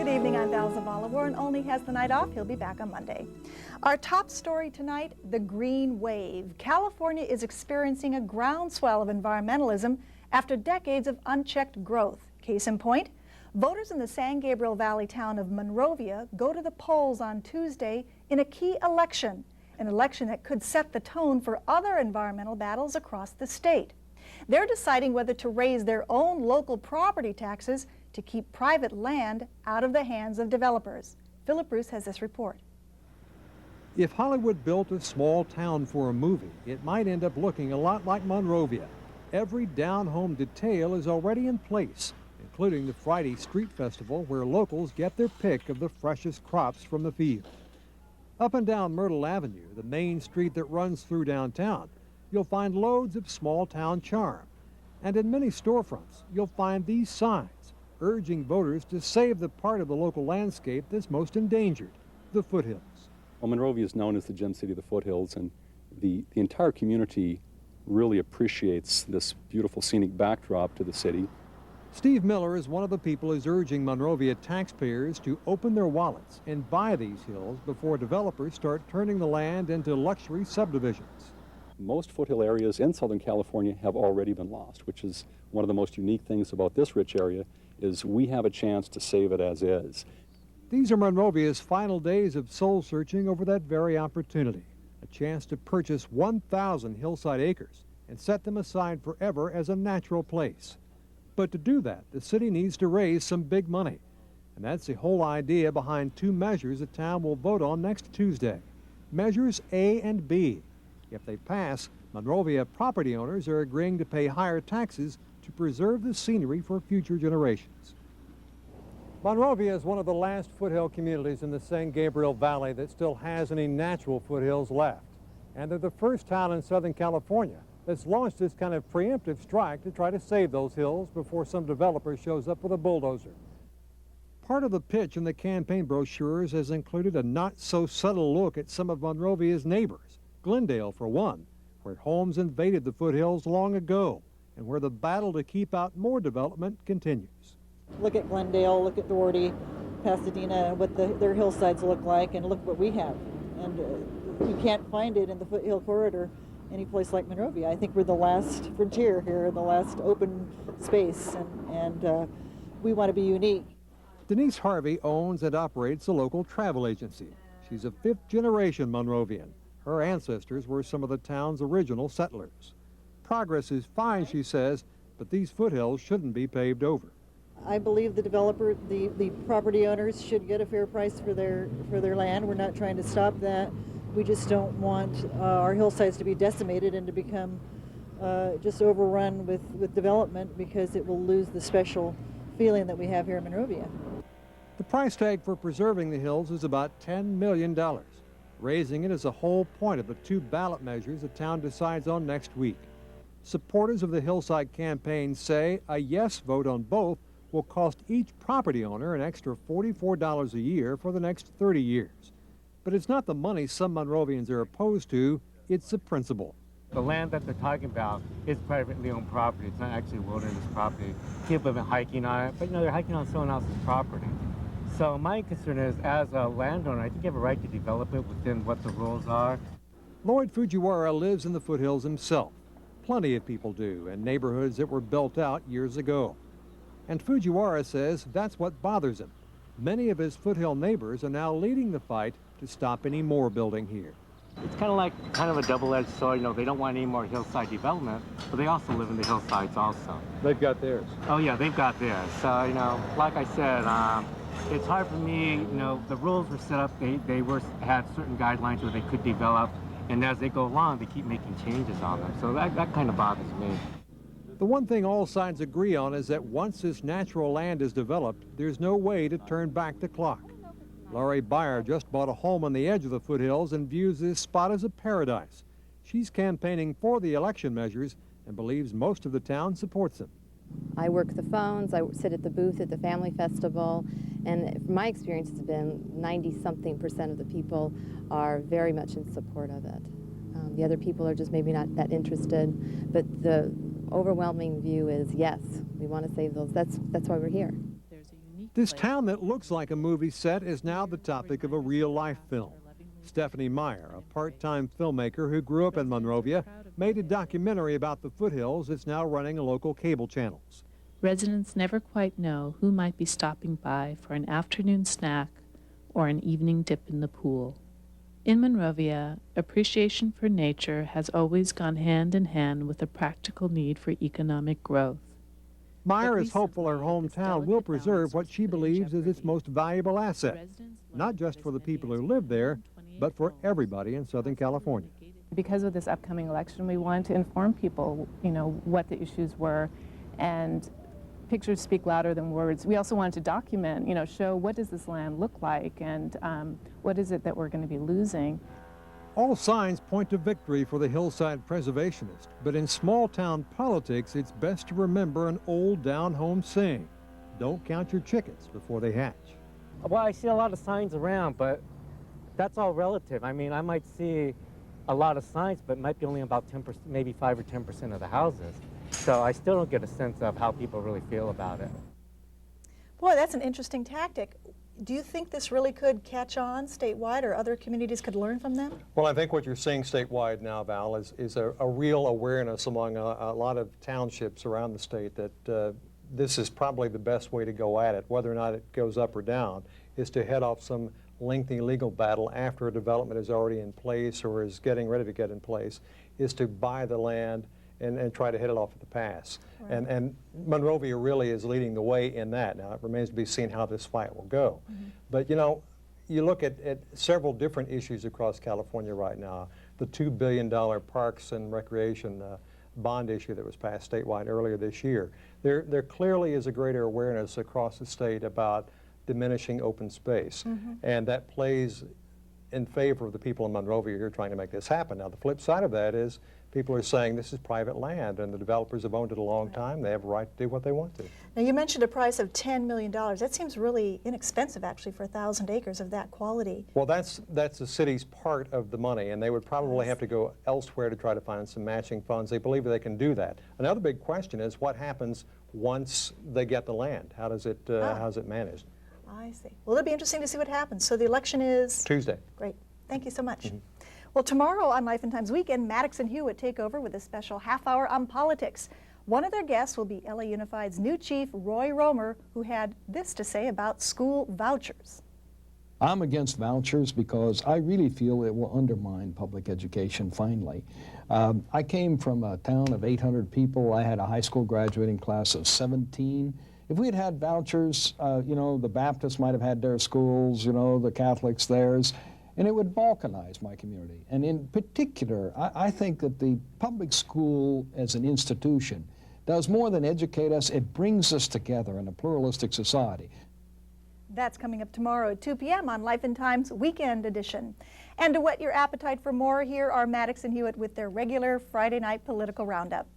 Good evening, I'm Val Zavala. Warren only has the night off. He'll be back on Monday. Our top story tonight, the green wave. California is experiencing a groundswell of environmentalism after decades of unchecked growth. Case in point, voters in the San Gabriel Valley town of Monrovia go to the polls on Tuesday in a key election, an election that could set the tone for other environmental battles across the state. They're deciding whether to raise their own local property taxes to keep private land out of the hands of developers. Philip Bruce has this report. If Hollywood built a small town for a movie, it might end up looking a lot like Monrovia. Every down-home detail is already in place, including the Friday Street Festival, where locals get their pick of the freshest crops from the field. Up and down Myrtle Avenue, the main street that runs through downtown, you'll find loads of small-town charm. And in many storefronts, you'll find these signs urging voters to save the part of the local landscape that's most endangered, the foothills. Well, Monrovia is known as the Gem City of the foothills, and the entire community really appreciates this beautiful scenic backdrop to the city. Steve Miller is one of the people who's urging Monrovia taxpayers to open their wallets and buy these hills before developers start turning the land into luxury subdivisions. Most foothill areas in Southern California have already been lost, which is one of the most unique things about this rich area, is we have a chance to save it as is. These are Monrovia's final days of soul searching over that very opportunity, a chance to purchase 1,000 hillside acres and set them aside forever as a natural place. But to do that, the city needs to raise some big money, and that's the whole idea behind two measures the town will vote on next Tuesday. Measures A and B. If they pass, Monrovia property owners are agreeing to pay higher taxes to preserve the scenery for future generations. Monrovia is one of the last foothill communities in the San Gabriel Valley that still has any natural foothills left. And they're the first town in Southern California that's launched this kind of preemptive strike to try to save those hills before some developer shows up with a bulldozer. Part of the pitch in the campaign brochures has included a not-so-subtle look at some of Monrovia's neighbors, Glendale for one, where homes invaded the foothills long ago, and where the battle to keep out more development continues. Look at Glendale, look at Doherty, Pasadena, what their hillsides look like, and look what we have. And you can't find it in the foothill corridor any place like Monrovia. I think we're the last frontier here, the last open space, and we want to be unique. Denise Harvey owns and operates a local travel agency. She's a fifth-generation Monrovian. Her ancestors were some of the town's original settlers. Progress is fine, she says, but these foothills shouldn't be paved over. I believe the developer, the property owners should get a fair price for their land. We're not trying to stop that. We just don't want our hillsides to be decimated and to become just overrun with development, because it will lose the special feeling that we have here in Monrovia. The price tag for preserving the hills is about $10 million. Raising it is the whole point of the two ballot measures the town decides on next week. Supporters of the Hillside campaign say a yes vote on both will cost each property owner an extra $44 a year for the next 30 years. But it's not the money some Monrovians are opposed to, it's the principle. The land that they're talking about is privately owned property. It's not actually wilderness property. People have been hiking on it, but they're hiking on someone else's property. So my concern is, as a landowner, I think you have a right to develop it within what the rules are. Lloyd Fujiwara lives in the foothills himself. Plenty of people do, in neighborhoods that were built out years ago. And Fujiwara says that's what bothers him. Many of his foothill neighbors are now leading the fight to stop any more building here. It's kind of a double-edged sword. They don't want any more hillside development, but they also live in the hillsides also. They've got theirs. Oh yeah, they've got theirs. So, like I said, it's hard for me, the rules were set up, they had certain guidelines where they could develop, and as they go along, they keep making changes on them. So that kind of bothers me. The one thing all sides agree on is that once this natural land is developed, there's no way to turn back the clock. Laurie Beyer just bought a home on the edge of the foothills and views this spot as a paradise. She's campaigning for the election measures and believes most of the town supports them. I work the phones, I sit at the booth at the Family Festival, and my experience has been 90-something% of the people are very much in support of it. The other people are just maybe not that interested, but the overwhelming view is yes, we want to save those. That's why we're here. There's a unique This town that looks like a movie set is now the topic of a real-life film. Stephanie Meyer, a part-time filmmaker who grew up in Monrovia, made a documentary about the Foothills that's now running local cable channels. Residents never quite know who might be stopping by for an afternoon snack or an evening dip in the pool. In Monrovia, appreciation for nature has always gone hand in hand with a practical need for economic growth. Meyer is hopeful her hometown will preserve what she believes is its most valuable asset, not just for the people who live there, but for everybody in Southern California. Because of this upcoming election, we wanted to inform people, what the issues were, and pictures speak louder than words. We also wanted to document, show what does this land look like, and what is it that we're going to be losing. All signs point to victory for the hillside preservationist, but in small-town politics, it's best to remember an old down-home saying: don't count your chickens before they hatch. Well, I see a lot of signs around, but that's all relative. I mean, I might see a lot of signs, but it might be only about 10%, maybe 5 or 10% of the houses. So I still don't get a sense of how people really feel about it. Boy, that's an interesting tactic. Do you think this really could catch on statewide, or other communities could learn from them? Well, I think what you're seeing statewide now, Val, is a real awareness among a lot of townships around the state that this is probably the best way to go at it. Whether or not it goes up or down is to head off some lengthy legal battle after a development is already in place or is getting ready to get in place, is to buy the land and try to hit it off at the pass. Right. And Monrovia really is leading the way in that. Now, it remains to be seen how this fight will go. Mm-hmm. But, you look at several different issues across California right now. The $2 billion Parks and Recreation bond issue that was passed statewide earlier this year. There clearly is a greater awareness across the state about diminishing open space. Mm-hmm. And that plays in favor of the people in Monrovia who are trying to make this happen. Now, the flip side of that is people are saying this is private land and the developers have owned it a long time. They have a right to do what they want to. Now, you mentioned a price of $10 million. That seems really inexpensive, actually, for 1,000 acres of that quality. Well, that's the city's part of the money, and they would probably have to go elsewhere to try to find some matching funds. They believe they can do that. Another big question is what happens once they get the land? How does it managed? I see. Well, it'll be interesting to see what happens. So the election is? Tuesday. Great. Thank you so much. Mm-hmm. Well, tomorrow on Life and Times Weekend, Maddox and Hewitt take over with a special half-hour on politics. One of their guests will be LA Unified's new chief, Roy Romer, who had this to say about school vouchers. I'm against vouchers because I really feel it will undermine public education finally. I came from a town of 800 people. I had a high school graduating class of 17. If we had had vouchers, the Baptists might have had their schools, the Catholics theirs, and it would balkanize my community. And in particular, I think that the public school as an institution does more than educate us. It brings us together in a pluralistic society. That's coming up tomorrow at 2 p.m. on Life and Times Weekend Edition. And to whet your appetite for more, here are Maddox and Hewitt with their regular Friday night political roundup.